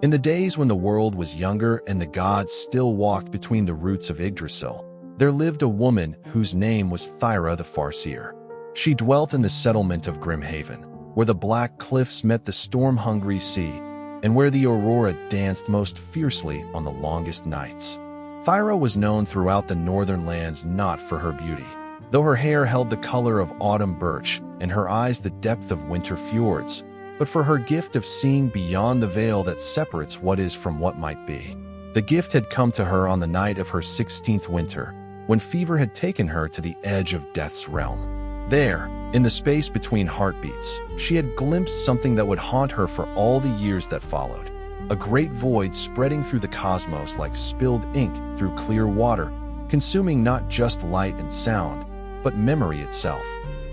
In the days when the world was younger and the gods still walked between the roots of Yggdrasil, there lived a woman whose name was Theira the Far-Seer. She dwelt in the settlement of Grimhaven, where the black cliffs met the storm-hungry sea, and where the aurora danced most fiercely on the longest nights. Theira was known throughout the northern lands not for her beauty, though her hair held the color of autumn birch and her eyes the depth of winter fjords, but for her gift of seeing beyond the veil that separates what is from what might be. The gift had come to her on the night of her 16th winter, when fever had taken her to the edge of death's realm. There, in the space between heartbeats, she had glimpsed something that would haunt her for all the years that followed. A great void spreading through the cosmos like spilled ink through clear water, consuming not just light and sound, but memory itself.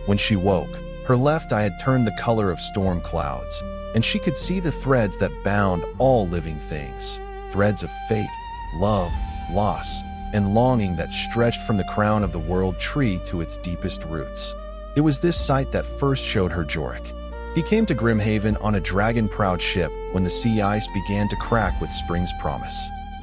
When she woke, her left eye had turned the color of storm clouds, and she could see the threads that bound all living things, threads of fate, love, loss, and longing that stretched from the crown of the world tree to its deepest roots. It was this sight that first showed her Jorik. He came to Grimhaven on a dragon-proud ship when the sea ice began to crack with spring's promise.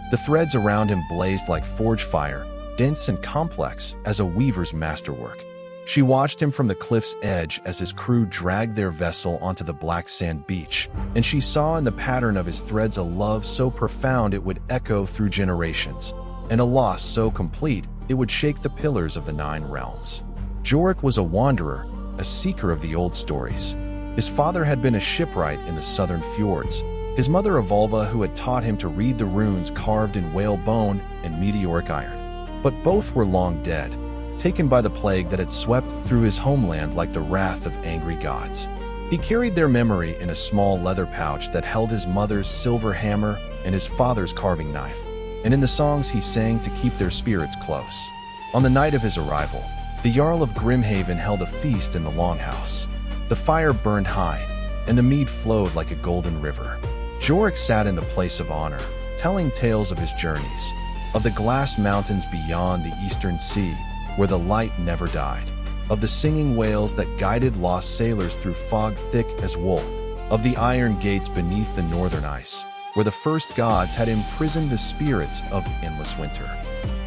The threads around him blazed like forge fire, dense and complex as a weaver's masterwork. She watched him from the cliff's edge as his crew dragged their vessel onto the black sand beach, and she saw in the pattern of his threads a love so profound it would echo through generations, and a loss so complete it would shake the pillars of the 9 realms. Jorik was a wanderer, a seeker of the old stories. His father had been a shipwright in the southern fjords, his mother a Volva who had taught him to read the runes carved in whale bone and meteoric iron. But both were long dead, taken by the plague that had swept through his homeland like the wrath of angry gods. He carried their memory in a small leather pouch that held his mother's silver hammer and his father's carving knife, and in the songs he sang to keep their spirits close. On the night of his arrival, the Jarl of Grimhaven held a feast in the longhouse. The fire burned high, and the mead flowed like a golden river. Jorik sat in the place of honor, telling tales of his journeys, of the glass mountains beyond the eastern sea, where the light never died, of the singing whales that guided lost sailors through fog thick as wool, of the iron gates beneath the northern ice, where the first gods had imprisoned the spirits of endless winter.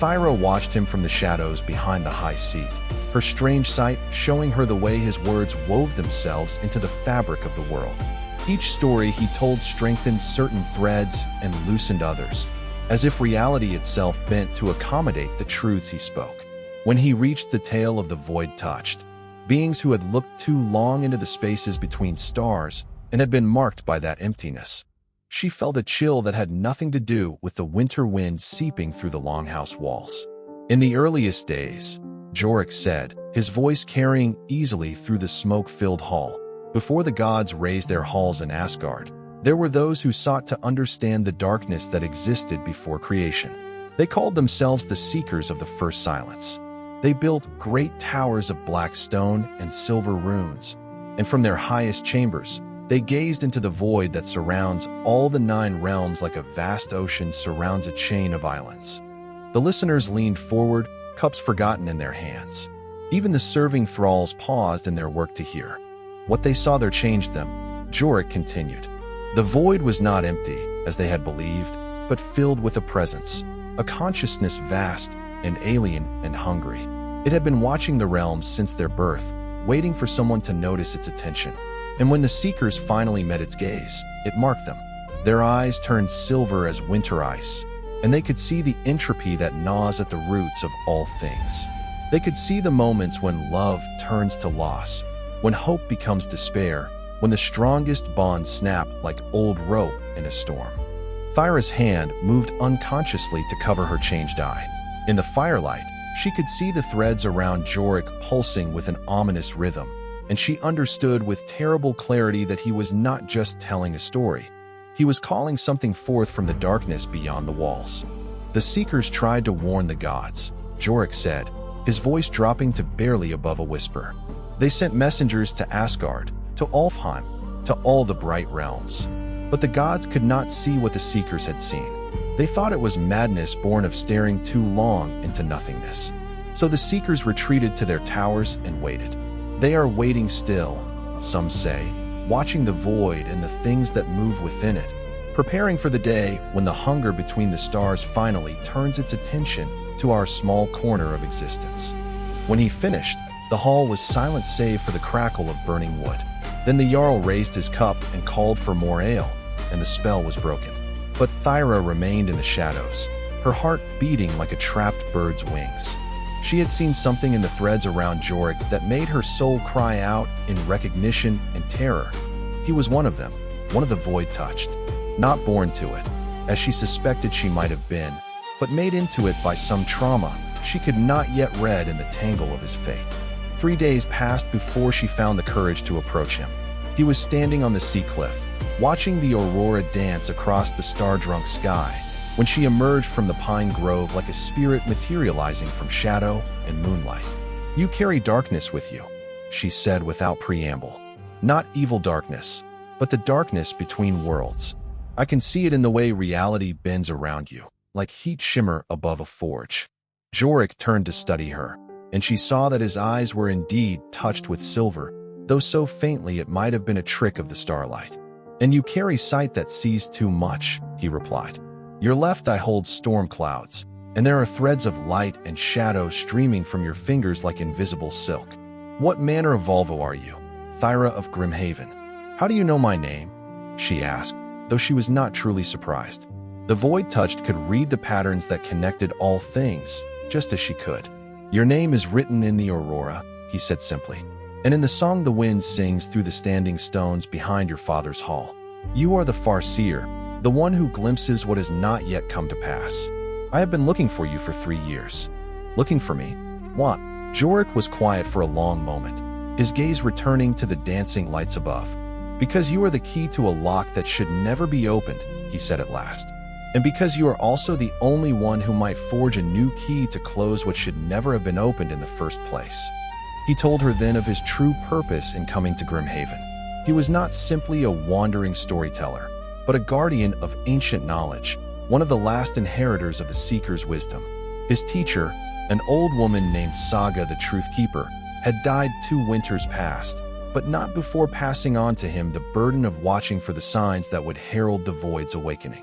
Theira watched him from the shadows behind the high seat, her strange sight showing her the way his words wove themselves into the fabric of the world. Each story he told strengthened certain threads and loosened others, as if reality itself bent to accommodate the truths he spoke. When he reached the tale of the void touched, beings who had looked too long into the spaces between stars and had been marked by that emptiness, she felt a chill that had nothing to do with the winter wind seeping through the longhouse walls. In the earliest days, Jorik said, his voice carrying easily through the smoke-filled hall, before the gods raised their halls in Asgard, there were those who sought to understand the darkness that existed before creation. They called themselves the Seekers of the First Silence. They built great towers of black stone and silver runes, and from their highest chambers, they gazed into the void that surrounds all the 9 realms like a vast ocean surrounds a chain of islands. The listeners leaned forward, cups forgotten in their hands. Even the serving thralls paused in their work to hear. What they saw there changed them. Jorik continued. The void was not empty, as they had believed, but filled with a presence, a consciousness vast and alien and hungry. It had been watching the realms since their birth, waiting for someone to notice its attention. And when the Seekers finally met its gaze, it marked them. Their eyes turned silver as winter ice, and they could see the entropy that gnaws at the roots of all things. They could see the moments when love turns to loss, when hope becomes despair, when the strongest bonds snap like old rope in a storm. Theira's hand moved unconsciously to cover her changed eye. In the firelight, she could see the threads around Jorik pulsing with an ominous rhythm, and she understood with terrible clarity that he was not just telling a story. He was calling something forth from the darkness beyond the walls. The Seekers tried to warn the gods, Jorik said, his voice dropping to barely above a whisper. They sent messengers to Asgard, to Alfheim, to all the bright realms. But the gods could not see what the Seekers had seen. They thought it was madness born of staring too long into nothingness. So the Seekers retreated to their towers and waited. They are waiting still, some say, watching the void and the things that move within it, preparing for the day when the hunger between the stars finally turns its attention to our small corner of existence. When he finished, the hall was silent save for the crackle of burning wood. Then the Jarl raised his cup and called for more ale, and the spell was broken. But Theira remained in the shadows, her heart beating like a trapped bird's wings. She had seen something in the threads around Jorik that made her soul cry out in recognition and terror. He was one of them, one of the void-touched, not born to it, as she suspected she might have been, but made into it by some trauma she could not yet read in the tangle of his fate. 3 days passed before she found the courage to approach him. He was standing on the sea cliff, watching the aurora dance across the star-drunk sky, when she emerged from the pine grove like a spirit materializing from shadow and moonlight. "You carry darkness with you," she said without preamble. "Not evil darkness, but the darkness between worlds. I can see it in the way reality bends around you, like heat shimmer above a forge." Jorik turned to study her, and she saw that his eyes were indeed touched with silver, though so faintly it might have been a trick of the starlight. "And you carry sight that sees too much," he replied. "Your left eye holds storm clouds, and there are threads of light and shadow streaming from your fingers like invisible silk. What manner of Volvo are you?" "Theira of Grimhaven." "How do you know my name?" she asked, though she was not truly surprised. The void-touched could read the patterns that connected all things, just as she could. "Your name is written in the aurora," he said simply, "and in the song the wind sings through the standing stones behind your father's hall. You are the Far-Seer, the one who glimpses what has not yet come to pass. I have been looking for you for 3 years." "Looking for me? What?" Jorik was quiet for a long moment, his gaze returning to the dancing lights above. "Because you are the key to a lock that should never be opened," he said at last. "And because you are also the only one who might forge a new key to close what should never have been opened in the first place." He told her then of his true purpose in coming to Grimhaven. He was not simply a wandering storyteller, but a guardian of ancient knowledge, one of the last inheritors of the Seeker's wisdom. His teacher, an old woman named Saga the Truth Keeper, had died 2 winters past, but not before passing on to him the burden of watching for the signs that would herald the void's awakening.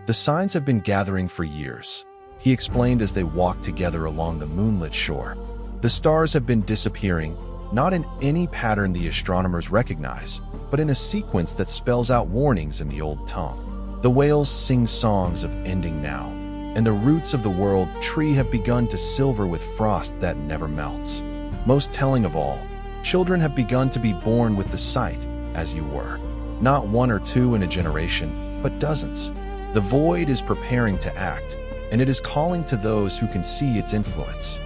"The signs have been gathering for years," he explained as they walked together along the moonlit shore. "The stars have been disappearing, not in any pattern the astronomers recognize, but in a sequence that spells out warnings in the old tongue. The whales sing songs of ending now, and the roots of the world tree have begun to silver with frost that never melts. Most telling of all, children have begun to be born with the sight, as you were. Not 1 or 2 in a generation, but dozens. The void is preparing to act, and it is calling to those who can see its influence."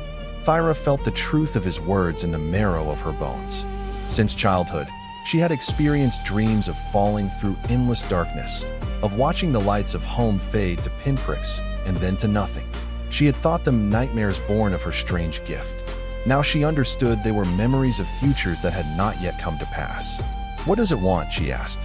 Theira felt the truth of his words in the marrow of her bones. Since childhood, she had experienced dreams of falling through endless darkness, of watching the lights of home fade to pinpricks and then to nothing. She had thought them nightmares born of her strange gift. Now she understood they were memories of futures that had not yet come to pass. "What does it want?" she asked.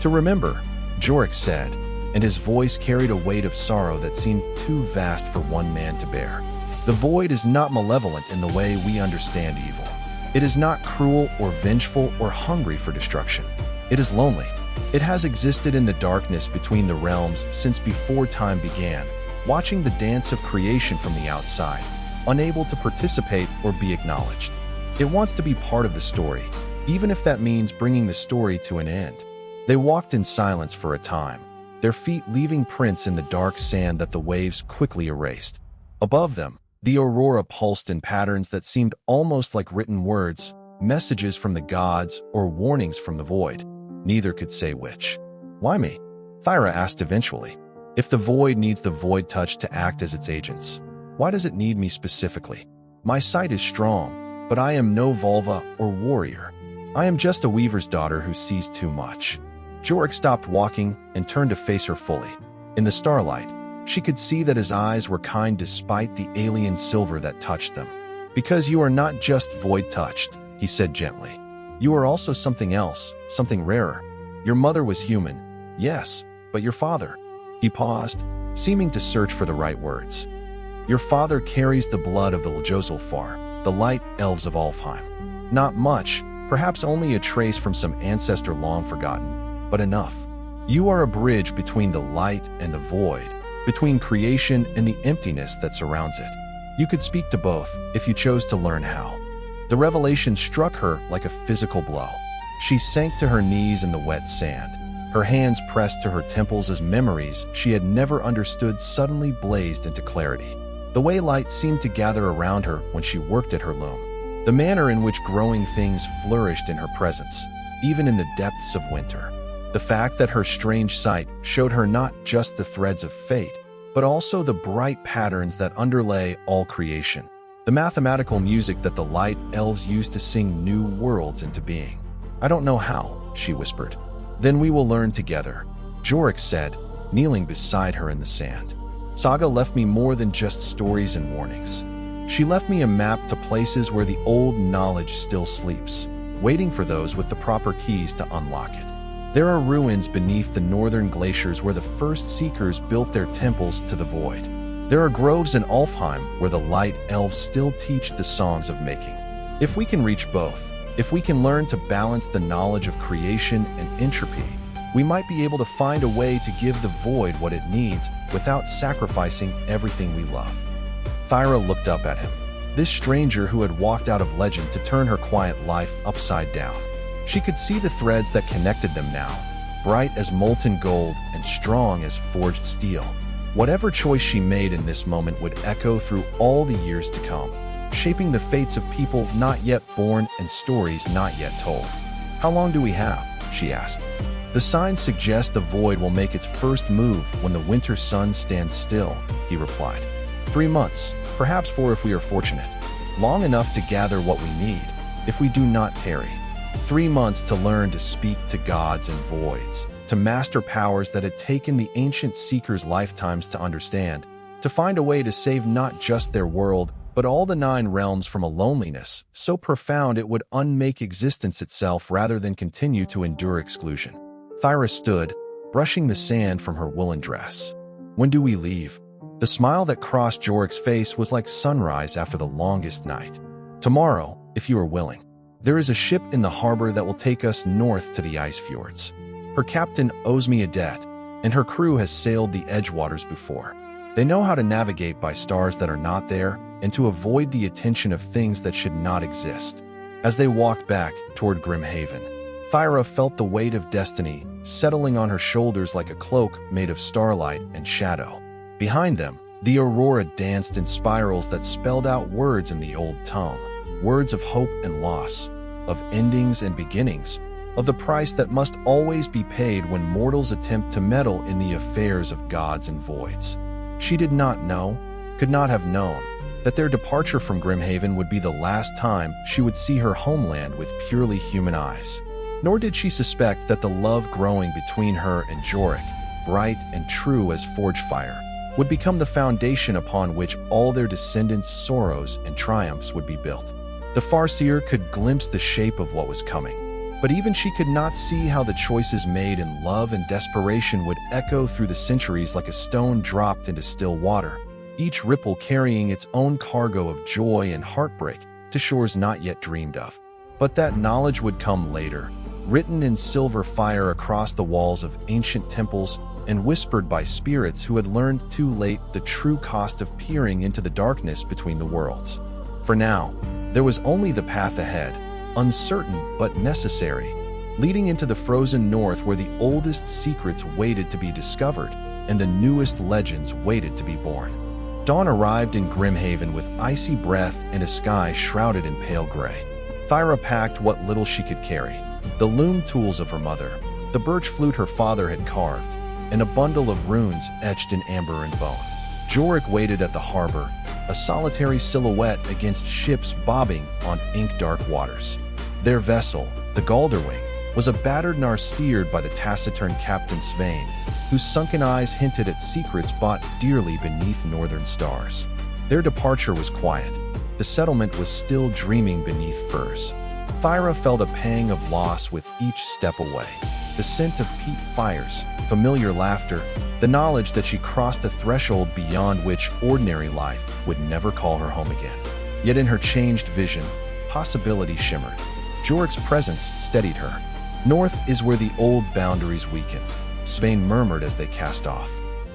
"To remember," Jorik said, and his voice carried a weight of sorrow that seemed too vast for one man to bear. "The void is not malevolent in the way we understand evil. It is not cruel or vengeful or hungry for destruction. It is lonely. It has existed in the darkness between the realms since before time began, watching the dance of creation from the outside, unable to participate or be acknowledged. It wants to be part of the story, even if that means bringing the story to an end." They walked in silence for a time, their feet leaving prints in the dark sand that the waves quickly erased. Above them, the aurora pulsed in patterns that seemed almost like written words, messages from the gods or warnings from the void. Neither could say which. "Why me?" Theira asked eventually. "If the void needs the void touch to act as its agents, why does it need me specifically? My sight is strong, but I am no Volva or warrior. I am just a weaver's daughter who sees too much." Jorik stopped walking and turned to face her fully. In the starlight, she could see that his eyes were kind despite the alien silver that touched them. "Because you are not just void-touched," he said gently. "You are also something else, something rarer. Your mother was human, yes, but your father—" He paused, seeming to search for the right words. "Your father carries the blood of the Ljosulfar, the light elves of Alfheim. Not much, perhaps only a trace from some ancestor long forgotten, but enough. You are a bridge between the light and the void, between creation and the emptiness that surrounds it. You could speak to both if you chose to learn how. The revelation struck her like a physical blow. She sank to her knees in the wet sand. Her hands pressed to her temples as memories she had never understood suddenly blazed into clarity. The way light seemed to gather around her when she worked at her loom. The manner in which growing things flourished in her presence, even in the depths of winter. The fact that her strange sight showed her not just the threads of fate, but also the bright patterns that underlay all creation. The mathematical music that the light elves used to sing new worlds into being. "I don't know how," she whispered. "Then we will learn together," Jorek said, kneeling beside her in the sand. "Saga left me more than just stories and warnings. She left me a map to places where the old knowledge still sleeps, waiting for those with the proper keys to unlock it. There are ruins beneath the northern glaciers where the first seekers built their temples to the void. There are groves in Alfheim where the light elves still teach the songs of making. If we can reach both, if we can learn to balance the knowledge of creation and entropy, we might be able to find a way to give the void what it needs without sacrificing everything we love." Theira looked up at him, this stranger who had walked out of legend to turn her quiet life upside down. She could see the threads that connected them now, bright as molten gold and strong as forged steel. Whatever choice she made in this moment would echo through all the years to come, shaping the fates of people not yet born and stories not yet told. "How long do we have?" she asked. "The signs suggest the void will make its first move when the winter sun stands still," he replied. 3 months, perhaps 4 if we are fortunate. Long enough to gather what we need, if we do not tarry. 3 months to learn to speak to gods and voids, to master powers that had taken the ancient seekers' lifetimes to understand, to find a way to save not just their world, but all the 9 realms from a loneliness so profound it would unmake existence itself rather than continue to endure exclusion. Theira stood, brushing the sand from her woolen dress. "When do we leave?" The smile that crossed Jorek's face was like sunrise after the longest night. "Tomorrow, if you are willing. There is a ship in the harbor that will take us north to the ice fjords. Her captain owes me a debt, and her crew has sailed the edgewaters before. They know how to navigate by stars that are not there and to avoid the attention of things that should not exist." As they walked back toward Grimhaven, Theira felt the weight of destiny settling on her shoulders like a cloak made of starlight and shadow. Behind them, the aurora danced in spirals that spelled out words in the old tongue. Words of hope and loss, of endings and beginnings, of the price that must always be paid when mortals attempt to meddle in the affairs of gods and voids. She did not know, could not have known, that their departure from Grimhaven would be the last time she would see her homeland with purely human eyes. Nor did she suspect that the love growing between her and Jorek, bright and true as forge fire, would become the foundation upon which all their descendants' sorrows and triumphs would be built. The Far-Seer could glimpse the shape of what was coming, but even she could not see how the choices made in love and desperation would echo through the centuries like a stone dropped into still water, each ripple carrying its own cargo of joy and heartbreak to shores not yet dreamed of. But that knowledge would come later, written in silver fire across the walls of ancient temples and whispered by spirits who had learned too late the true cost of peering into the darkness between the worlds. For now, there was only the path ahead, uncertain but necessary, leading into the frozen north where the oldest secrets waited to be discovered and the newest legends waited to be born. Dawn arrived in Grimhaven with icy breath and a sky shrouded in pale gray. Theira packed what little she could carry, the loom tools of her mother, the birch flute her father had carved, and a bundle of runes etched in amber and bone. Jorek waited at the harbor, a solitary silhouette against ships bobbing on ink-dark waters. Their vessel, the Galderwing, was a battered Nar steered by the taciturn Captain Svein, whose sunken eyes hinted at secrets bought dearly beneath northern stars. Their departure was quiet. The settlement was still dreaming beneath firs. Theira felt a pang of loss with each step away. The scent of peat fires, familiar laughter, the knowledge that she crossed a threshold beyond which ordinary life would never call her home again. Yet in her changed vision, possibility shimmered. Jorek's presence steadied her. North is where the old boundaries weaken. Svein murmured as they cast off.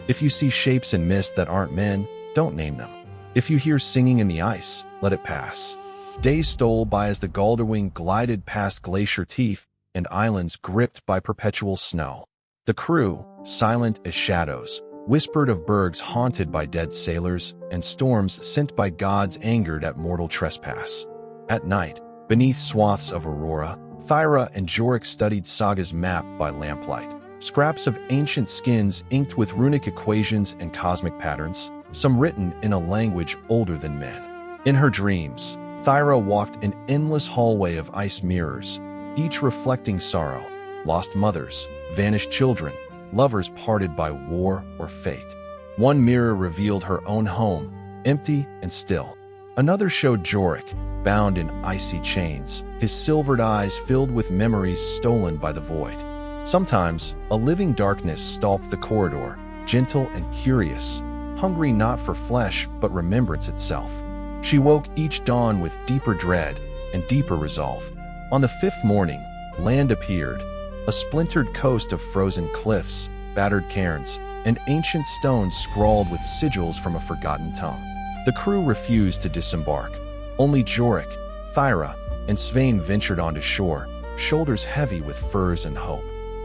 If you see shapes in mist that aren't men, don't name them. If you hear singing in the ice, let it pass. Days stole by as the Galderwing glided past glacier teeth and islands gripped by perpetual snow. The crew, silent as shadows, whispered of bergs haunted by dead sailors and storms sent by gods angered at mortal trespass. At night, beneath swaths of aurora, Theira and Jorik studied Saga's map by lamplight. Scraps of ancient skins inked with runic equations and cosmic patterns, some written in a language older than men. In her dreams, Theira walked an endless hallway of ice mirrors, each reflecting sorrow, lost mothers, vanished children, lovers parted by war or fate. One mirror revealed her own home, empty and still. Another showed Jorik, bound in icy chains, his silvered eyes filled with memories stolen by the void. Sometimes, a living darkness stalked the corridor, gentle and curious, hungry not for flesh but remembrance itself. She woke each dawn with deeper dread and deeper resolve. On the fifth morning, land appeared, a splintered coast of frozen cliffs, battered cairns, and ancient stones scrawled with sigils from a forgotten tongue. The crew refused to disembark. Only Jorik, Theira, and Svein ventured onto shore, shoulders heavy with furs and hope.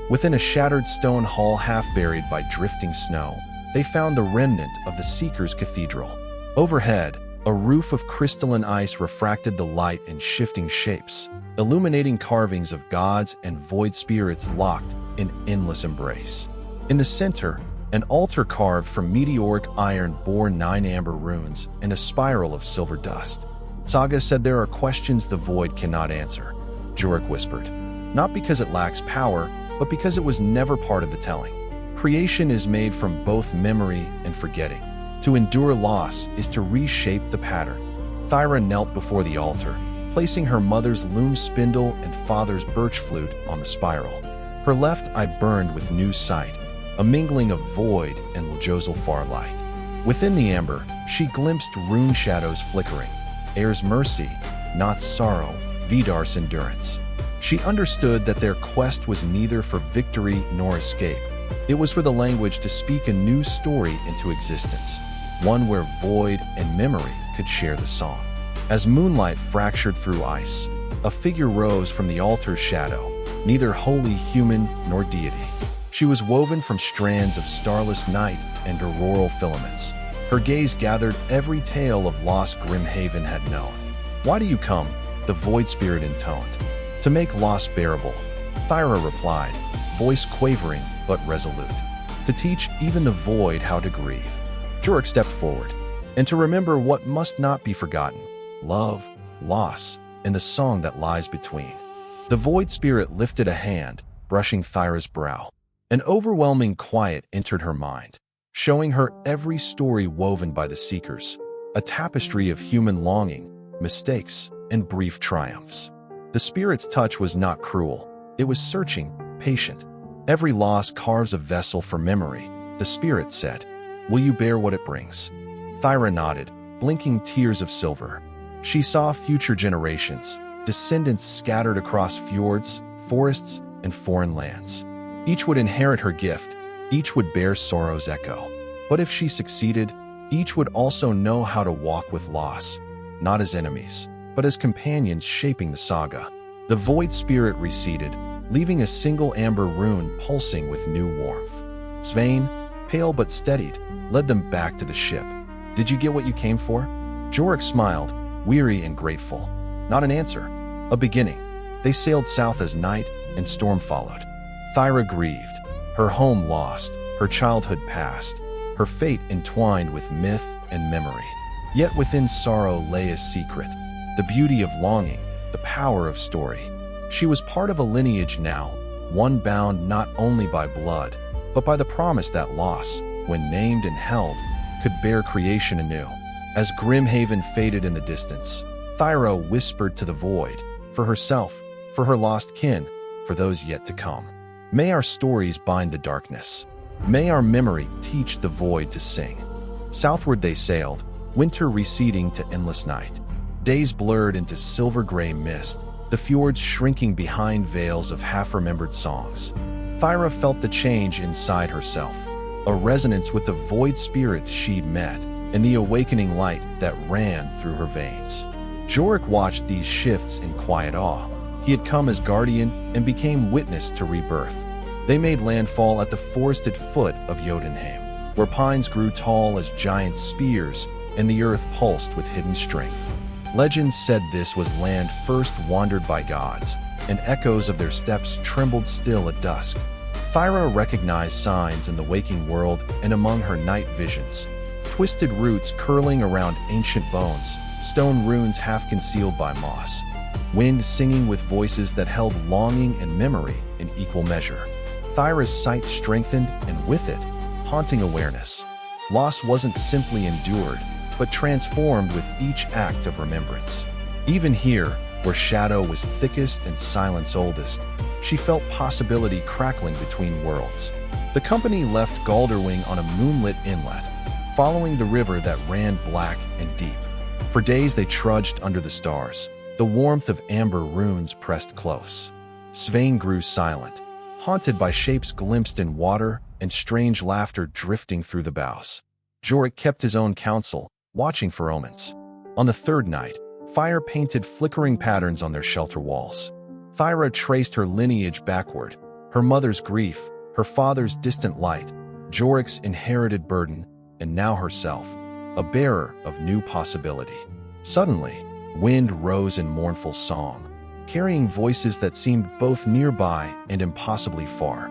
Within a shattered stone hall half buried by drifting snow, they found the remnant of the Seeker's Cathedral. Overhead, a roof of crystalline ice refracted the light in shifting shapes, illuminating carvings of gods and void spirits locked in endless embrace. In the center, an altar carved from meteoric iron bore 9 amber runes and a spiral of silver dust. Saga said there are questions the void cannot answer, Jorik whispered. Not because it lacks power, but because it was never part of the telling. Creation is made from both memory and forgetting. To endure loss is to reshape the pattern. Theira knelt before the altar, placing her mother's loom spindle and father's birch flute on the spiral. Her left eye burned with new sight, a mingling of void and Ljosalfar light. Within the amber, she glimpsed rune shadows flickering. Air's mercy, not sorrow, Vidar's endurance. She understood that their quest was neither for victory nor escape. It was for the language to speak a new story into existence, one where void and memory could share the song. As moonlight fractured through ice, a figure rose from the altar's shadow, neither wholly human nor deity. She was woven from strands of starless night and auroral filaments. Her gaze gathered every tale of lost Grimhaven had known. "Why do you come?" the void spirit intoned. "To make loss bearable," Theira replied, voice quavering but resolute. "To teach even the void how to grieve." Jorik stepped forward, "And to remember what must not be forgotten, love, loss, and the song that lies between." The void spirit lifted a hand, brushing Thyra's brow. An overwhelming quiet entered her mind, showing her every story woven by the Seekers, a tapestry of human longing, mistakes, and brief triumphs. The spirit's touch was not cruel. It was searching, patient. "Every loss carves a vessel for memory," the spirit said. "Will you bear what it brings?" Theira nodded, blinking tears of silver. She saw future generations, descendants scattered across fjords, forests, and foreign lands. Each would inherit her gift, each would bear sorrow's echo. But if she succeeded, each would also know how to walk with loss, not as enemies, but as companions shaping the saga. The void spirit receded, leaving a single amber rune pulsing with new warmth. Svein, pale but steadied, led them back to the ship. "Did you get what you came for?" Jorik smiled, weary and grateful. Not an answer, a beginning. They sailed south as night and storm followed. Theira grieved, her home lost, her childhood past, her fate entwined with myth and memory. Yet within sorrow lay a secret, the beauty of longing, the power of story. She was part of a lineage now, one bound not only by blood, but by the promise that loss, when named and held, could bear creation anew. As Grimhaven faded in the distance, Theira whispered to the void, for herself, for her lost kin, for those yet to come. "May our stories bind the darkness. May our memory teach the void to sing." Southward they sailed, winter receding to endless night. Days blurred into silver-gray mist, the fjords shrinking behind veils of half-remembered songs. Theira felt the change inside herself, a resonance with the void spirits she'd met, and the awakening light that ran through her veins. Jorek watched these shifts in quiet awe. He had come as guardian and became witness to rebirth. They made landfall at the forested foot of Jotunheim, where pines grew tall as giant spears and the earth pulsed with hidden strength. Legends said this was land first wandered by gods, and echoes of their steps trembled still at dusk. Theira recognized signs in the waking world and among her night visions. Twisted roots curling around ancient bones, stone runes half concealed by moss, wind singing with voices that held longing and memory in equal measure. Theira's sight strengthened, and with it, haunting awareness. Loss wasn't simply endured, but transformed with each act of remembrance. Even here, where shadow was thickest and silence oldest, she felt possibility crackling between worlds. The company left Galderwing on a moonlit inlet, following the river that ran black and deep. For days they trudged under the stars, the warmth of amber runes pressed close. Svein grew silent, haunted by shapes glimpsed in water and strange laughter drifting through the boughs. Jorek kept his own counsel, watching for omens. On the third night, fire painted flickering patterns on their shelter walls. Theira traced her lineage backward, her mother's grief, her father's distant light, Jorek's inherited burden, and now herself, a bearer of new possibility. Suddenly, wind rose in mournful song, carrying voices that seemed both nearby and impossibly far.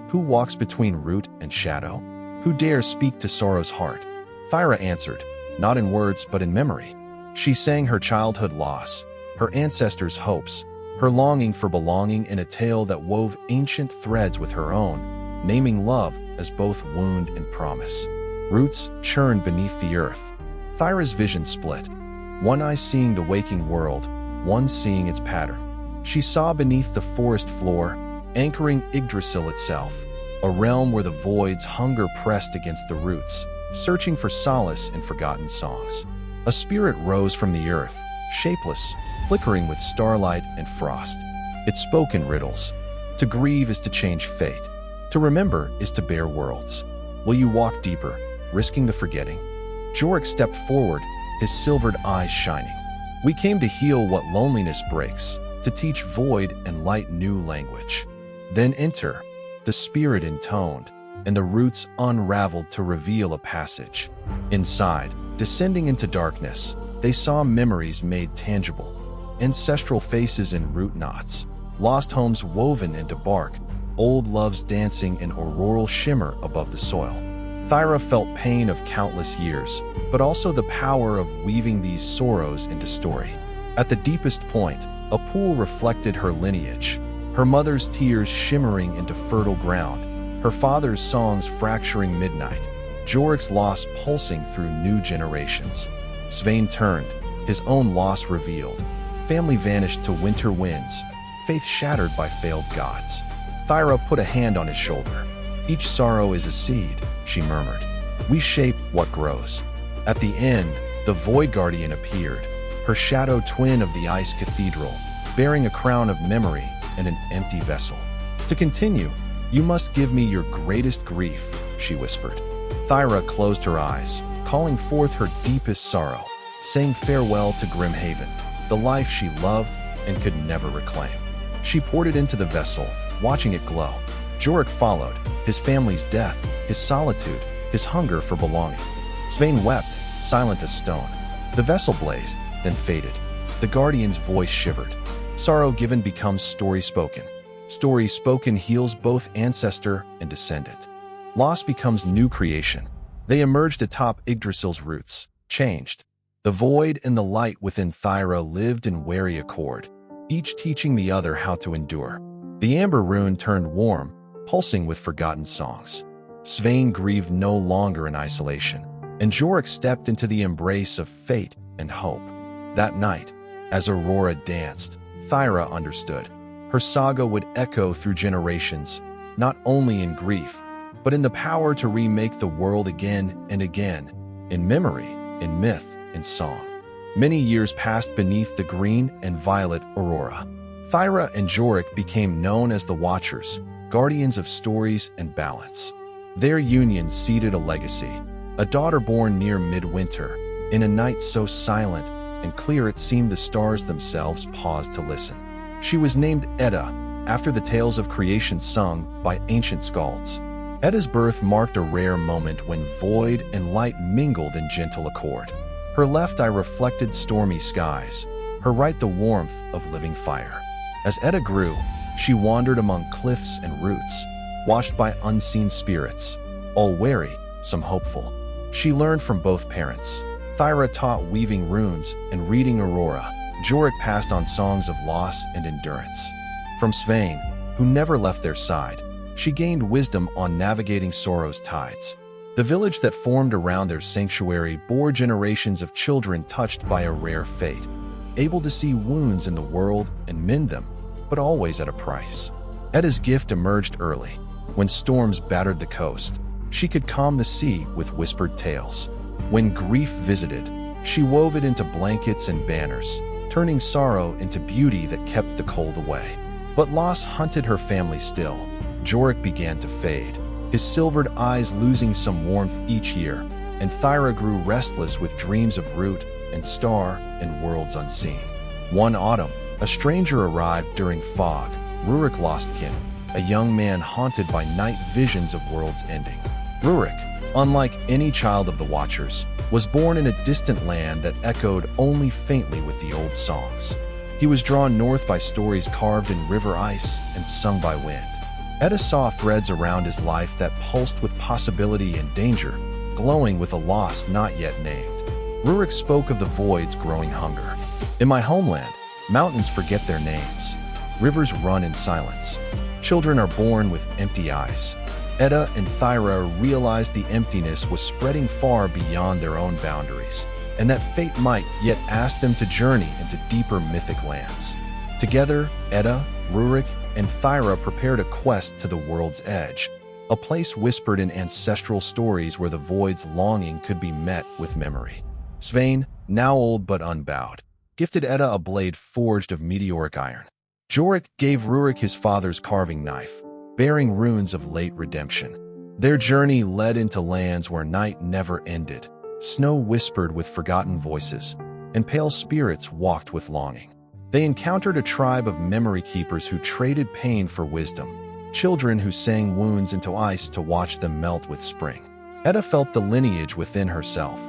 Who walks between root and shadow? Who dares speak to sorrow's heart? Theira answered, not in words but in memory. She sang her childhood loss, her ancestors' hopes, her longing for belonging in a tale that wove ancient threads with her own, naming love as both wound and promise. Roots churned beneath the earth. Theira's vision split, one eye seeing the waking world, one seeing its pattern. She saw beneath the forest floor, anchoring Yggdrasil itself, a realm where the void's hunger pressed against the roots, searching for solace in forgotten songs. A spirit rose from the earth, shapeless, flickering with starlight and frost. It spoke in riddles. To grieve is to change fate. To remember is to bear worlds. Will you walk deeper, risking the forgetting? Jorek stepped forward, his silvered eyes shining. We came to heal what loneliness breaks, to teach void and light new language. Then enter, the spirit intoned, and the roots unraveled to reveal a passage. Inside, descending into darkness, they saw memories made tangible, ancestral faces in root knots, lost homes woven into bark, old loves dancing in auroral shimmer above the soil. Theira felt pain of countless years, but also the power of weaving these sorrows into story. At the deepest point, a pool reflected her lineage, her mother's tears shimmering into fertile ground, her father's songs fracturing midnight, Jorek's loss pulsing through new generations. Svein turned, his own loss revealed. Family vanished to winter winds, faith shattered by failed gods. Theira put a hand on his shoulder. Each sorrow is a seed, she murmured. We shape what grows. At the end, the Void Guardian appeared, her shadow twin of the ice cathedral, bearing a crown of memory and an empty vessel. To continue, you must give me your greatest grief, she whispered. Theira closed her eyes, calling forth her deepest sorrow, saying farewell to Grimhaven, the life she loved and could never reclaim. She poured it into the vessel, watching it glow. Jorek followed, his family's death, his solitude, his hunger for belonging. Svein wept, silent as stone. The vessel blazed, then faded. The guardian's voice shivered. Sorrow given becomes story spoken. Story spoken heals both ancestor and descendant. Loss becomes new creation. They emerged atop Yggdrasil's roots, changed. The void and the light within Theira lived in wary accord, each teaching the other how to endure. The amber rune turned warm, pulsing with forgotten songs. Svein grieved no longer in isolation, and Jorek stepped into the embrace of fate and hope. That night, as Aurora danced, Theira understood. Her saga would echo through generations, not only in grief, but in the power to remake the world again and again, in memory, in myth, in song. Many years passed beneath the green and violet aurora. Theira and Jorek became known as the Watchers, guardians of stories and balance. Their union seeded a legacy, a daughter born near midwinter, in a night so silent and clear it seemed the stars themselves paused to listen. She was named Edda, after the tales of creation sung by ancient skalds. Edda's birth marked a rare moment when void and light mingled in gentle accord. Her left eye reflected stormy skies, her right the warmth of living fire. As Edda grew, she wandered among cliffs and roots, watched by unseen spirits, all wary, some hopeful. She learned from both parents. Theira taught weaving runes and reading aurora. Jorik passed on songs of loss and endurance. From Svein, who never left their side, she gained wisdom on navigating sorrow's tides. The village that formed around their sanctuary bore generations of children touched by a rare fate, able to see wounds in the world and mend them, but always at a price. Edda's gift emerged early. When storms battered the coast, she could calm the sea with whispered tales. When grief visited, she wove it into blankets and banners, turning sorrow into beauty that kept the cold away. But loss hunted her family still. Jorik began to fade, his silvered eyes losing some warmth each year, and Theira grew restless with dreams of root and star and worlds unseen. One autumn, a stranger arrived during fog. Rurik lost kin, a young man haunted by night visions of worlds ending. Rurik, unlike any child of the Watchers, was born in a distant land that echoed only faintly with the old songs. He was drawn north by stories carved in river ice and sung by wind. Edda saw threads around his life that pulsed with possibility and danger, glowing with a loss not yet named. Rurik spoke of the void's growing hunger. In my homeland, mountains forget their names. Rivers run in silence. Children are born with empty eyes. Edda and Theira realized the emptiness was spreading far beyond their own boundaries, and that fate might yet ask them to journey into deeper mythic lands. Together, Edda, Rurik, and Theira prepared a quest to the world's edge, a place whispered in ancestral stories where the void's longing could be met with memory. Svein, now old but unbowed, gifted Edda a blade forged of meteoric iron. Jorik gave Rurik his father's carving knife, bearing runes of late redemption. Their journey led into lands where night never ended. Snow whispered with forgotten voices, and pale spirits walked with longing. They encountered a tribe of memory keepers who traded pain for wisdom, children who sang wounds into ice to watch them melt with spring. Edda felt the lineage within herself.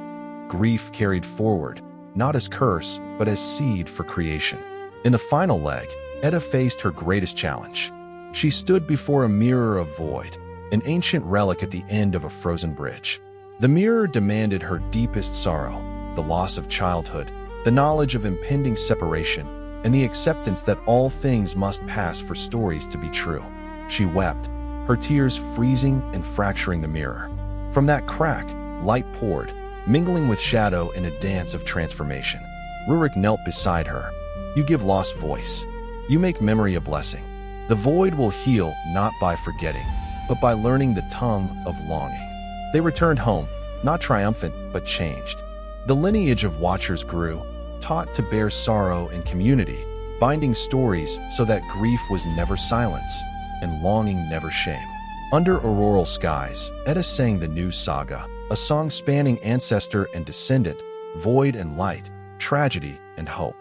Grief carried forward, not as curse, but as seed for creation. In the final leg, Edda faced her greatest challenge. She stood before a mirror of void, an ancient relic at the end of a frozen bridge. The mirror demanded her deepest sorrow, the loss of childhood, the knowledge of impending separation, and the acceptance that all things must pass for stories to be true. She wept, her tears freezing and fracturing the mirror. From that crack, light poured, mingling with shadow in a dance of transformation. Rurik knelt beside her. You give loss voice. You make memory a blessing. The void will heal not by forgetting, but by learning the tongue of longing. They returned home, not triumphant, but changed. The lineage of Watchers grew, taught to bear sorrow in community, binding stories so that grief was never silence and longing never shame. Under auroral skies, Edda sang the new Saga, a song spanning ancestor and descendant, void and light, tragedy and hope.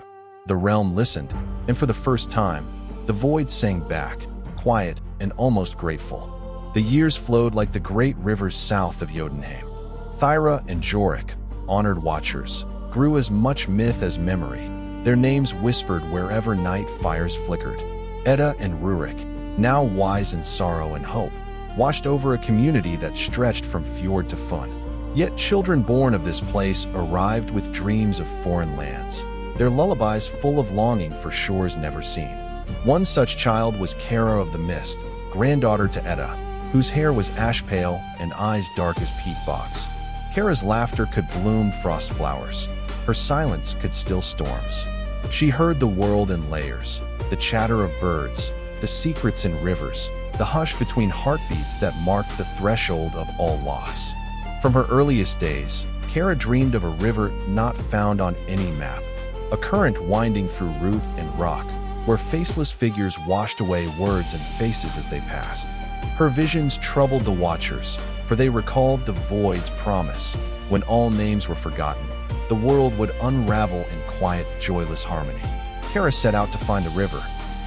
The realm listened, and for the first time, the void sang back, quiet and almost grateful. The years flowed like the great rivers south of Jotunheim. Theira and Jorik, honored Watchers, grew as much myth as memory. Their names whispered wherever night fires flickered. Edda and Rurik, now wise in sorrow and hope, watched over a community that stretched from fjord to fun. Yet children born of this place arrived with dreams of foreign lands, their lullabies full of longing for shores never seen. One such child was Kara of the Mist, granddaughter to Edda, whose hair was ash pale and eyes dark as peat bogs. Kara's laughter could bloom frost flowers. Her silence could still storms. She heard the world in layers, the chatter of birds, the secrets in rivers, the hush between heartbeats that marked the threshold of all loss. From her earliest days, Kara dreamed of a river not found on any map, a current winding through root and rock, where faceless figures washed away words and faces as they passed. Her visions troubled the watchers, for they recalled the void's promise. When all names were forgotten, the world would unravel in quiet, joyless harmony. Kara set out to find the river.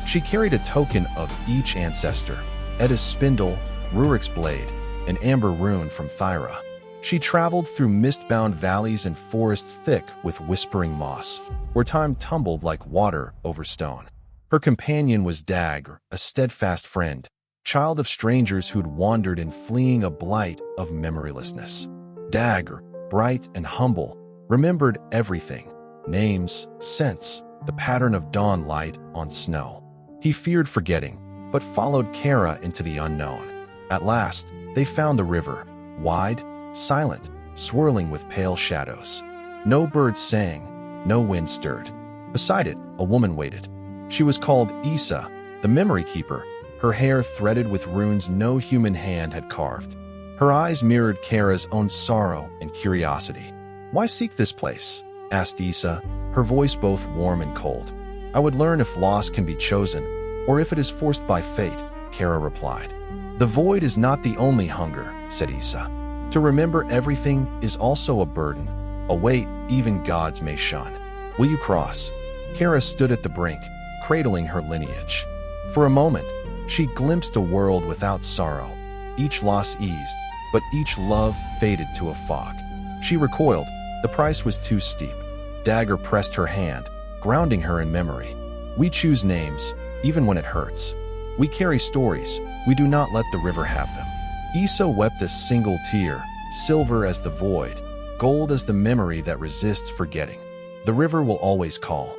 She carried a token of each ancestor: Edda's spindle, Rurik's blade, an amber rune from Theira. She traveled through mist-bound valleys and forests thick with whispering moss, where time tumbled like water over stone. Her companion was Dagr, a steadfast friend, child of strangers who'd wandered in fleeing a blight of memorylessness. Dagr, bright and humble, remembered everything: names, scents, the pattern of dawn light on snow. He feared forgetting, but followed Kara into the unknown. At last, they found the river, wide, silent, swirling with pale shadows. No birds sang, no wind stirred. Beside it, a woman waited. She was called Isa, the memory keeper, her hair threaded with runes no human hand had carved. Her eyes mirrored Kara's own sorrow and curiosity. "Why seek this place?" asked Isa, her voice both warm and cold. "I would learn if loss can be chosen, or if it is forced by fate," Kara replied. "The void is not the only hunger," said Isa. "To remember everything is also a burden, a weight even gods may shun. Will you cross?" Kara stood at the brink, cradling her lineage. For a moment, she glimpsed a world without sorrow. Each loss eased, but each love faded to a fog. She recoiled. The price was too steep. Dagr pressed her hand, grounding her in memory. "We choose names, even when it hurts. We carry stories. We do not let the river have them." Isa wept a single tear, silver as the void, gold as the memory that resists forgetting. The river will always call,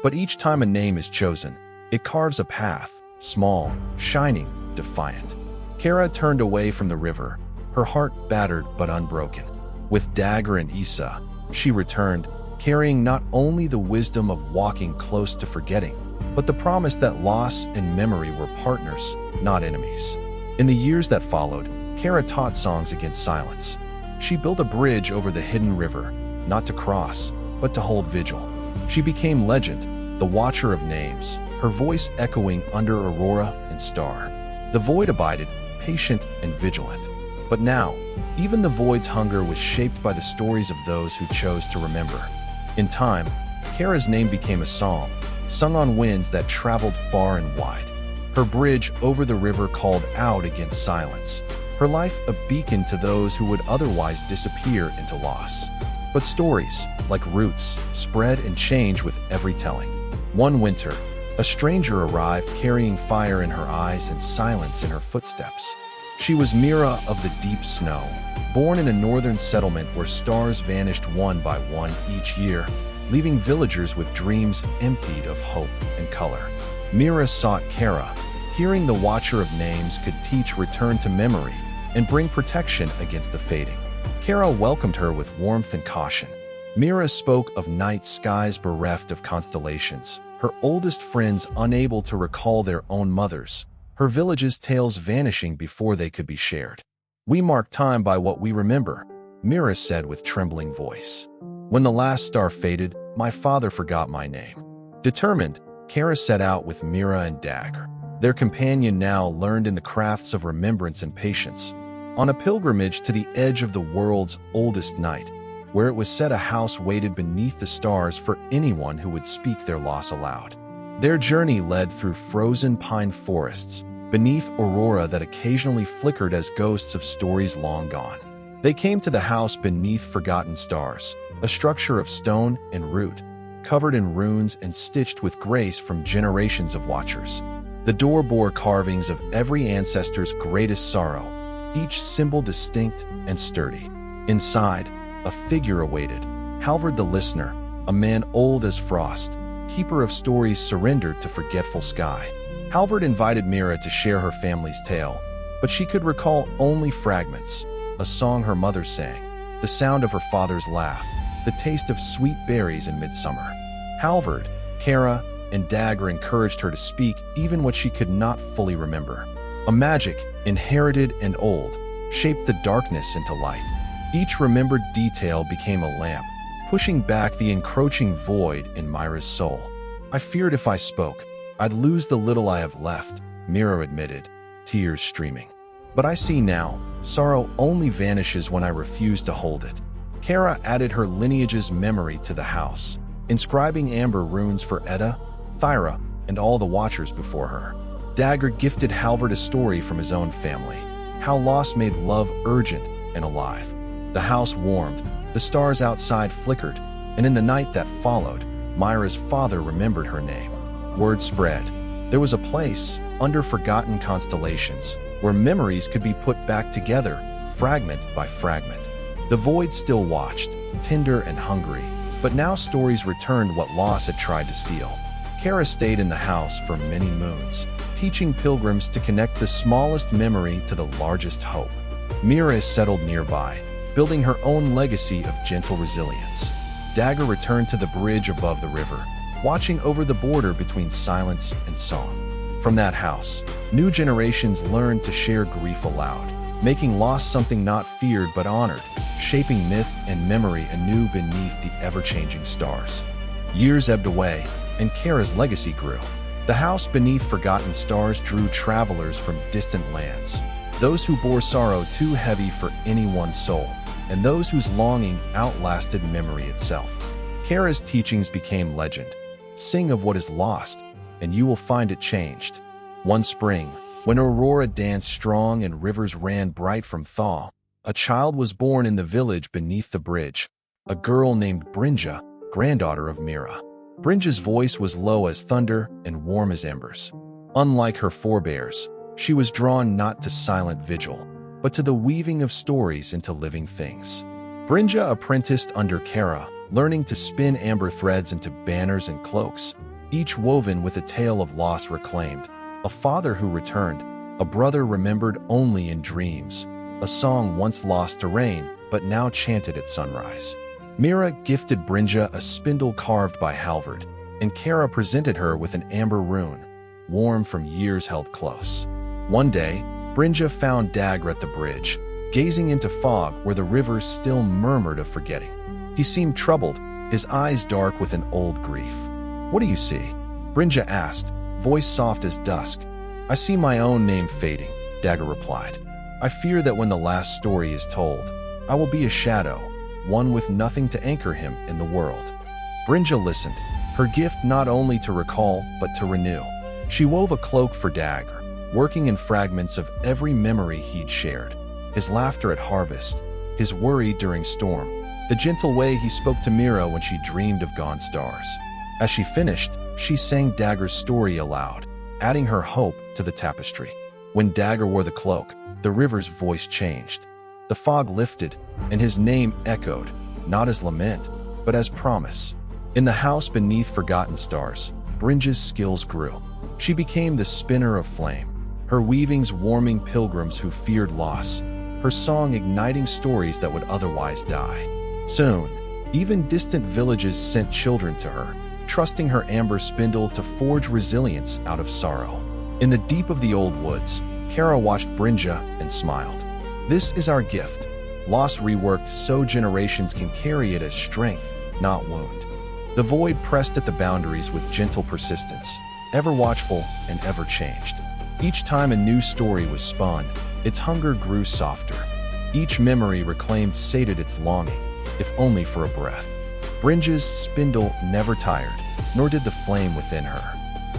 but each time a name is chosen, it carves a path, small, shining, defiant. Kara turned away from the river, her heart battered but unbroken. With Dagr and Isa, she returned, carrying not only the wisdom of walking close to forgetting, but the promise that loss and memory were partners, not enemies. In the years that followed, Kara taught songs against silence. She built a bridge over the hidden river, not to cross, but to hold vigil. She became legend, the watcher of names, her voice echoing under Aurora and Star. The void abided, patient and vigilant. But now, even the void's hunger was shaped by the stories of those who chose to remember. In time, Kara's name became a song, sung on winds that traveled far and wide. Her bridge over the river called out against silence, her life a beacon to those who would otherwise disappear into loss. But stories, like roots, spread and change with every telling. One winter, a stranger arrived carrying fire in her eyes and silence in her footsteps. She was Mira of the deep snow, born in a northern settlement where stars vanished one by one each year, leaving villagers with dreams emptied of hope and color. Mira sought Kara, hearing the Watcher of Names could teach return to memory and bring protection against the fading. Kara welcomed her with warmth and caution. Mira spoke of night skies bereft of constellations, her oldest friends unable to recall their own mothers, her village's tales vanishing before they could be shared. "We mark time by what we remember," Mira said with trembling voice. "When the last star faded, my father forgot my name." Determined, Kara set out with Mira and Dagr. Their companion now learned in the crafts of remembrance and patience. On a pilgrimage to the edge of the world's oldest night, where it was said a house waited beneath the stars for anyone who would speak their loss aloud. Their journey led through frozen pine forests, beneath aurora that occasionally flickered as ghosts of stories long gone. They came to the house beneath forgotten stars, a structure of stone and root, covered in runes and stitched with grace from generations of watchers. The door bore carvings of every ancestor's greatest sorrow, each symbol distinct and sturdy. Inside, a figure awaited, Halvard the Listener, a man old as frost, keeper of stories surrendered to forgetful sky. Halvard invited Mira to share her family's tale, but she could recall only fragments: a song her mother sang, the sound of her father's laugh, the taste of sweet berries in midsummer. Halvard, Kara, and Dagr encouraged her to speak even what she could not fully remember. A magic, inherited and old, shaped the darkness into light. Each remembered detail became a lamp, pushing back the encroaching void in Myra's soul. "I feared if I spoke, I'd lose the little I have left, Myra admitted, tears streaming. But I see now, sorrow only vanishes when I refuse to hold it. Kara added her lineage's memory to the house, inscribing amber runes for Edda, Theira, and all the Watchers before her. Dagger gifted Halvard a story from his own family, how loss made love urgent and alive. The house warmed, the stars outside flickered, and in the night that followed, Myra's father remembered her name. Word spread. There was a place, under forgotten constellations, where memories could be put back together, fragment by fragment. The void still watched, tender and hungry, but now stories returned what loss had tried to steal. Kara stayed in the house for many moons, teaching pilgrims to connect the smallest memory to the largest hope. Myra settled nearby, building her own legacy of gentle resilience. Dagger returned to the bridge above the river, watching over the border between silence and song. From that house, new generations learned to share grief aloud, making loss something not feared but honored, shaping myth and memory anew beneath the ever-changing stars. Years ebbed away, and Kara's legacy grew. The house beneath forgotten stars drew travelers from distant lands, those who bore sorrow too heavy for any one soul, and those whose longing outlasted memory itself. Kara's teachings became legend. Sing of what is lost, and you will find it changed. One spring, when aurora danced strong and rivers ran bright from thaw, a child was born in the village beneath the bridge, a girl named Brynja, granddaughter of Myra. Brynja's voice was low as thunder and warm as embers. Unlike her forebears, she was drawn not to silent vigil, but to the weaving of stories into living things. Brynja apprenticed under Kara, learning to spin amber threads into banners and cloaks, each woven with a tale of loss reclaimed, a father who returned, a brother remembered only in dreams, a song once lost to rain but now chanted at sunrise. Myra gifted Brynja a spindle carved by Halvard, and Kara presented her with an amber rune, warm from years held close. One day, Brynja found Dagger at the bridge, gazing into fog where the river still murmured of forgetting. He seemed troubled, his eyes dark with an old grief. "What do you see?" Brynja asked, voice soft as dusk. "I see my own name fading," Dagger replied. "I fear that when the last story is told, I will be a shadow, one with nothing to anchor him in the world." Brynja listened, her gift not only to recall but to renew. She wove a cloak for Dagger, working in fragments of every memory he'd shared. His laughter at harvest, his worry during storm, the gentle way he spoke to Myra when she dreamed of gone stars. As she finished, she sang Dagger's story aloud, adding her hope to the tapestry. When Dagger wore the cloak, the river's voice changed. The fog lifted, and his name echoed, not as lament, but as promise. In the house beneath forgotten stars, Brynja's skills grew. She became the spinner of flame, her weavings warming pilgrims who feared loss, her song igniting stories that would otherwise die. Soon, even distant villages sent children to her, trusting her amber spindle to forge resilience out of sorrow. In the deep of the old woods, Kara watched Brynja and smiled. "This is our gift, loss reworked so generations can carry it as strength, not wound." The void pressed at the boundaries with gentle persistence, ever watchful and ever changed. Each time a new story was spun, its hunger grew softer. Each memory reclaimed sated its longing, if only for a breath. Brynja's spindle never tired, nor did the flame within her.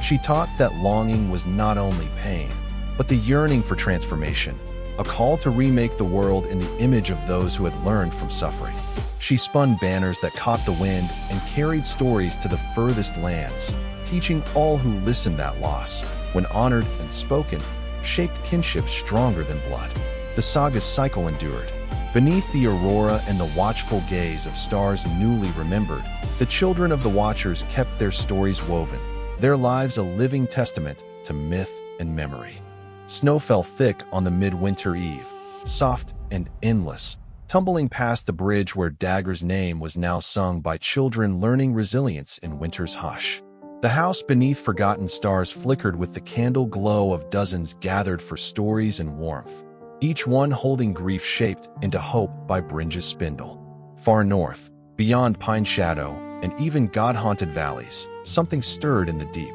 She taught that longing was not only pain, but the yearning for transformation, a call to remake the world in the image of those who had learned from suffering. She spun banners that caught the wind and carried stories to the furthest lands, teaching all who listened that loss, when honored and spoken, shaped kinship stronger than blood. The Saga's cycle endured. Beneath the aurora and the watchful gaze of stars newly remembered, the children of the Watchers kept their stories woven, their lives a living testament to myth and memory. Snow fell thick on the midwinter eve, soft and endless, tumbling past the bridge where Dagger's name was now sung by children learning resilience in winter's hush. The house beneath forgotten stars flickered with the candle glow of dozens gathered for stories and warmth, each one holding grief shaped into hope by Brynja's spindle. Far north, beyond pine shadow and even god-haunted valleys, something stirred in the deep.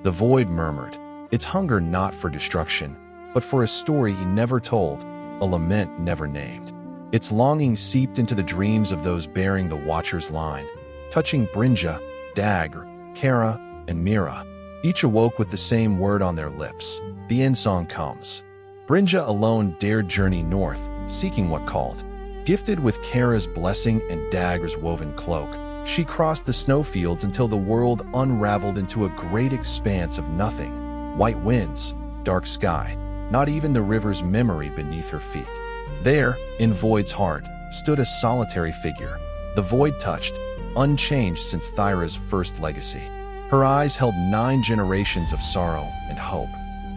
The void murmured, its hunger not for destruction, but for a story he never told, a lament never named. Its longing seeped into the dreams of those bearing the Watcher's line, touching Brynja, Dagr, Kara, and Mira. Each awoke with the same word on their lips. The end song comes. Brynja alone dared journey north, seeking what called. Gifted with Kara's blessing and Dagr's woven cloak, she crossed the snowfields until the world unraveled into a great expanse of nothing. White winds, dark sky, not even the river's memory beneath her feet. There, in Void's heart, stood a solitary figure. The Void touched, unchanged since Theira's first legacy. Her eyes held 9 generations of sorrow and hope.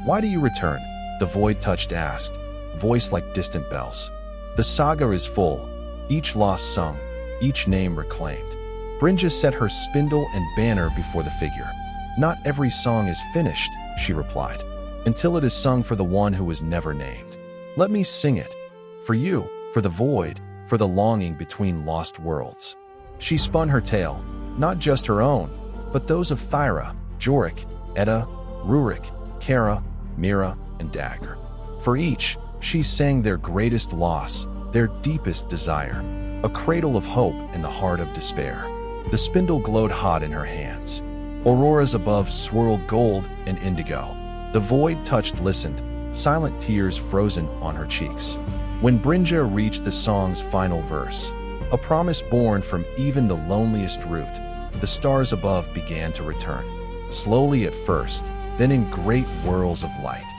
"Why do you return?" the Void touched asked, voice like distant bells. "The saga is full, each loss sung, each name reclaimed." Brynja set her spindle and banner before the figure. "Not every song is finished," she replied, "until it is sung for the one who was never named. Let me sing it. For you, for the void, for the longing between lost worlds." She spun her tale, not just her own, but those of Theira, Jorik, Edda, Rurik, Kara, Mira, and Dagr. For each, she sang their greatest loss, their deepest desire, a cradle of hope in the heart of despair. The spindle glowed hot in her hands. Auroras above swirled gold and indigo. The void touched listened, silent tears frozen on her cheeks. When Brynja reached the song's final verse, a promise born from even the loneliest root, the stars above began to return. Slowly at first, then in great whirls of light.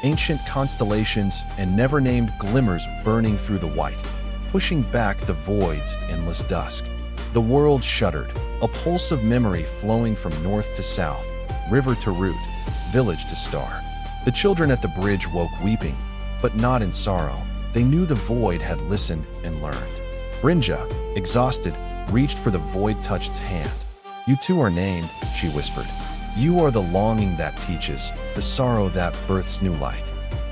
Ancient constellations and never-named glimmers burning through the white, pushing back the void's endless dusk. The world shuddered, a pulse of memory flowing from north to south, river to root, village to star. The children at the bridge woke weeping, but not in sorrow. They knew the void had listened and learned. Brynja, exhausted, reached for the void-touched's hand. "You too are named," she whispered. "You are the longing that teaches, the sorrow that births new light."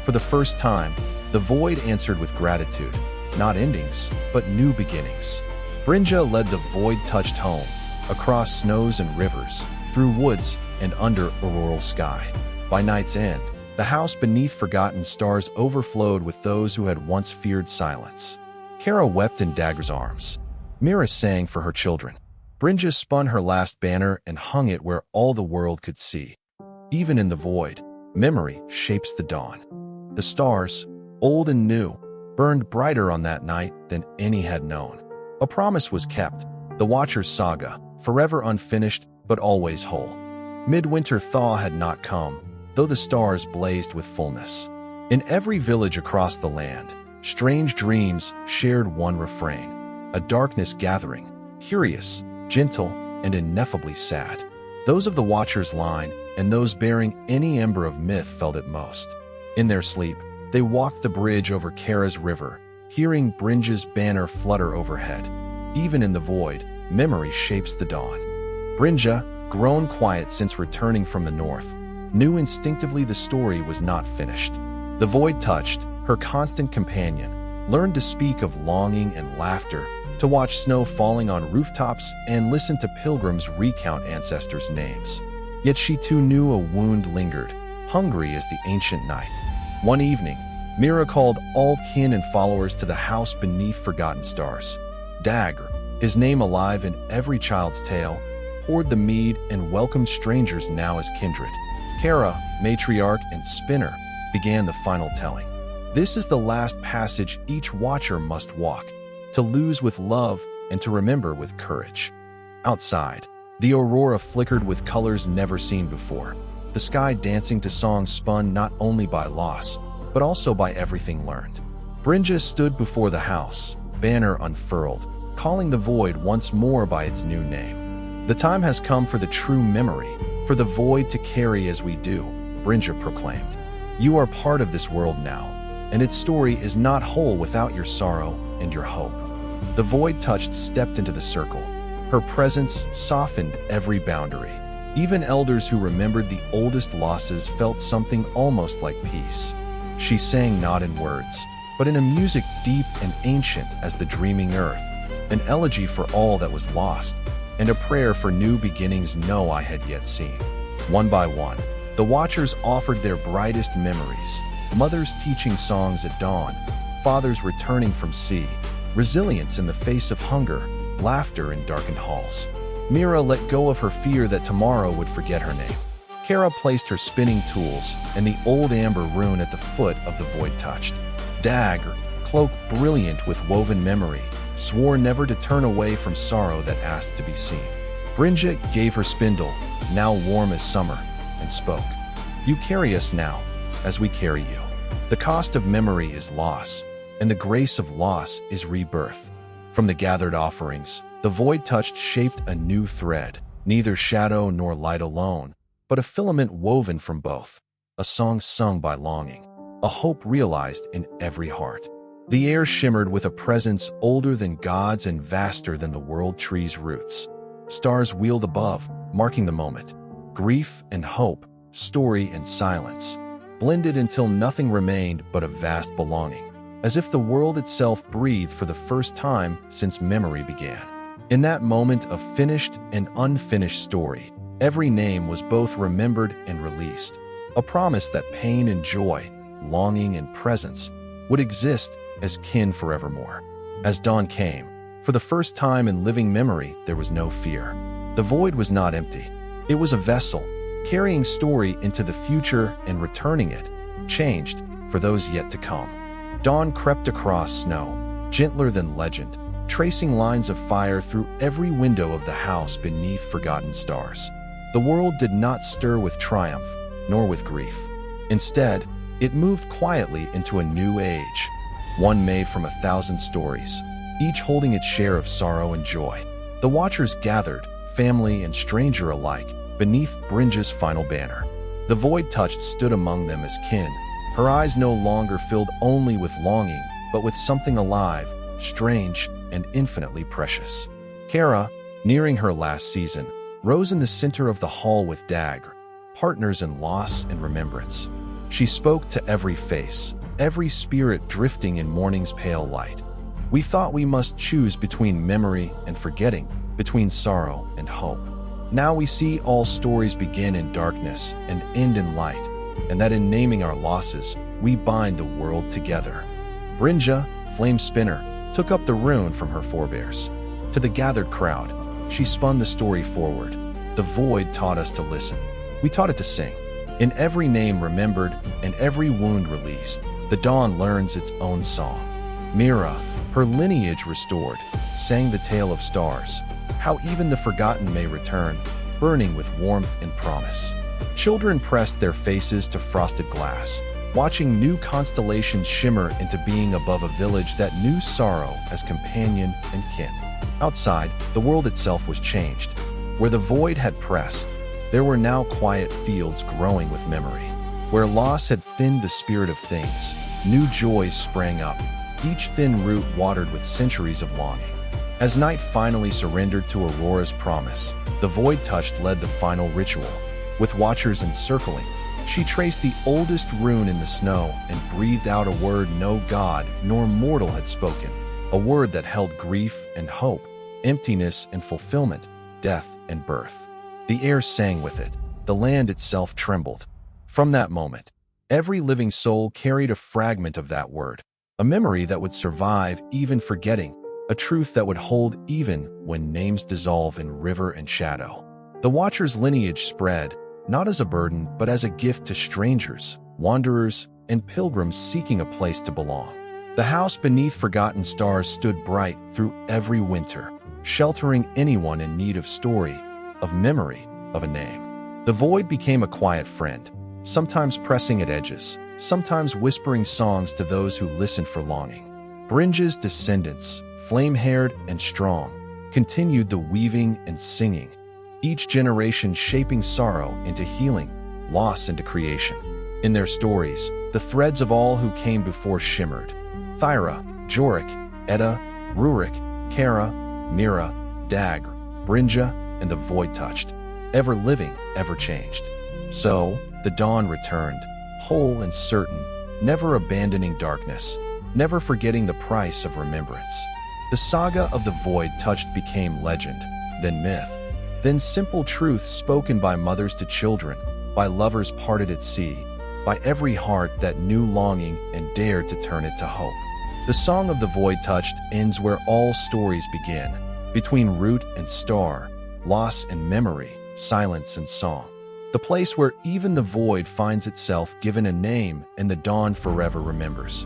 For the first time, the void answered with gratitude, not endings, but new beginnings. Brynja led the void-touched home, across snows and rivers, through woods and under auroral sky. By night's end, the house beneath forgotten stars overflowed with those who had once feared silence. Kara wept in Dagr's arms. Mira sang for her children. Brynja spun her last banner and hung it where all the world could see. Even in the void, memory shapes the dawn. The stars, old and new, burned brighter on that night than any had known. A promise was kept, the Watcher's saga, forever unfinished but always whole. Midwinter thaw had not come, though the stars blazed with fullness. In every village across the land, strange dreams shared one refrain, a darkness gathering, curious, gentle, and ineffably sad. Those of the Watcher's line and those bearing any ember of myth felt it most. In their sleep, they walked the bridge over Kara's river, hearing Brynja's banner flutter overhead. Even in the void, memory shapes the dawn. Brynja, grown quiet since returning from the north, knew instinctively the story was not finished. The void touched, her constant companion, learned to speak of longing and laughter, to watch snow falling on rooftops and listen to pilgrims recount ancestors' names. Yet she too knew a wound lingered, hungry as the ancient night. One evening, Mira called all kin and followers to the house beneath forgotten stars. Dagr, his name alive in every child's tale, poured the mead and welcomed strangers now as kindred. Kara, matriarch and spinner, began the final telling. This is the last passage each watcher must walk, to lose with love and to remember with courage. Outside, the aurora flickered with colors never seen before, the sky dancing to songs spun not only by loss, but also by everything learned. Brynja stood before the house, banner unfurled, calling the void once more by its new name. "The time has come for the true memory, for the void to carry as we do," Brynja proclaimed. "You are part of this world now, and its story is not whole without your sorrow and your hope." The void touched stepped into the circle. Her presence softened every boundary. Even elders who remembered the oldest losses felt something almost like peace. She sang not in words, but in a music deep and ancient as the dreaming earth, an elegy for all that was lost, and a prayer for new beginnings no eye had yet seen. One by one, the Watchers offered their brightest memories, mothers teaching songs at dawn, fathers returning from sea, resilience in the face of hunger, laughter in darkened halls. Mira let go of her fear that tomorrow would forget her name. Kara placed her spinning tools and the old amber rune at the foot of the void touched. Dagger, cloak brilliant with woven memory, swore never to turn away from sorrow that asked to be seen. Brynja gave her spindle, now warm as summer, and spoke. You carry us now, as we carry you. The cost of memory is loss, and the grace of loss is rebirth. From the gathered offerings, the void touched shaped a new thread, neither shadow nor light alone, but a filament woven from both, a song sung by longing, a hope realized in every heart. The air shimmered with a presence older than gods and vaster than the world tree's roots. Stars wheeled above, marking the moment. Grief and hope, story and silence, blended until nothing remained but a vast belonging, as if the world itself breathed for the first time since memory began. In that moment of finished and unfinished story, every name was both remembered and released, a promise that pain and joy, longing and presence, would exist as kin forevermore. As dawn came, for the first time in living memory, there was no fear. The void was not empty. It was a vessel, carrying story into the future and returning it, changed for those yet to come. Dawn crept across snow, gentler than legend, tracing lines of fire through every window of the house beneath forgotten stars. The world did not stir with triumph, nor with grief. Instead, it moved quietly into a new age, one made from 1,000 stories, each holding its share of sorrow and joy. The Watchers gathered, family and stranger alike, beneath Brynja's final banner. The void touched stood among them as kin, her eyes no longer filled only with longing, but with something alive, strange, and infinitely precious. Kara, nearing her last season, rose in the center of the hall with Dagger, partners in loss and remembrance. She spoke to every face, every spirit drifting in morning's pale light. We thought we must choose between memory and forgetting, between sorrow and hope. Now we see all stories begin in darkness and end in light, and that in naming our losses, we bind the world together. Brynja, flame spinner, took up the rune from her forebears. To the gathered crowd, she spun the story forward. The void taught us to listen. We taught it to sing. In every name remembered and every wound released, the dawn learns its own song. Mira, her lineage restored, sang the tale of stars, how even the forgotten may return, burning with warmth and promise. Children pressed their faces to frosted glass, watching new constellations shimmer into being above a village that knew sorrow as companion and kin. Outside, the world itself was changed. Where the void had pressed, there were now quiet fields growing with memory. Where loss had thinned the spirit of things, new joys sprang up, each thin root watered with centuries of longing. As night finally surrendered to Aurora's promise, the void touched led the final ritual. With Watchers encircling, she traced the oldest rune in the snow and breathed out a word no god nor mortal had spoken, a word that held grief and hope, emptiness and fulfillment, death and birth. The air sang with it, the land itself trembled. From that moment, every living soul carried a fragment of that word, a memory that would survive even forgetting, a truth that would hold even when names dissolve in river and shadow. The Watcher's lineage spread, not as a burden but as a gift to strangers, wanderers, and pilgrims seeking a place to belong. The house beneath forgotten stars stood bright through every winter, sheltering anyone in need of story, of memory, of a name. The void became a quiet friend, sometimes pressing at edges, sometimes whispering songs to those who listened for longing. Brynja's descendants, flame-haired and strong, continued the weaving and singing, each generation shaping sorrow into healing, loss into creation. In their stories, the threads of all who came before shimmered. Theira, Jorik, Edda, Rurik, Kara, Mira, Dagger, Brynja, and the void touched, ever living, ever changed. So, the dawn returned, whole and certain, never abandoning darkness, never forgetting the price of remembrance. The saga of the void touched became legend, then myth, Then simple truths spoken by mothers to children, by lovers parted at sea, by every heart that knew longing and dared to turn it to hope. The Song of the Void Touched ends where all stories begin, between root and star, loss and memory, silence and song. The place where even the void finds itself given a name and the dawn forever remembers.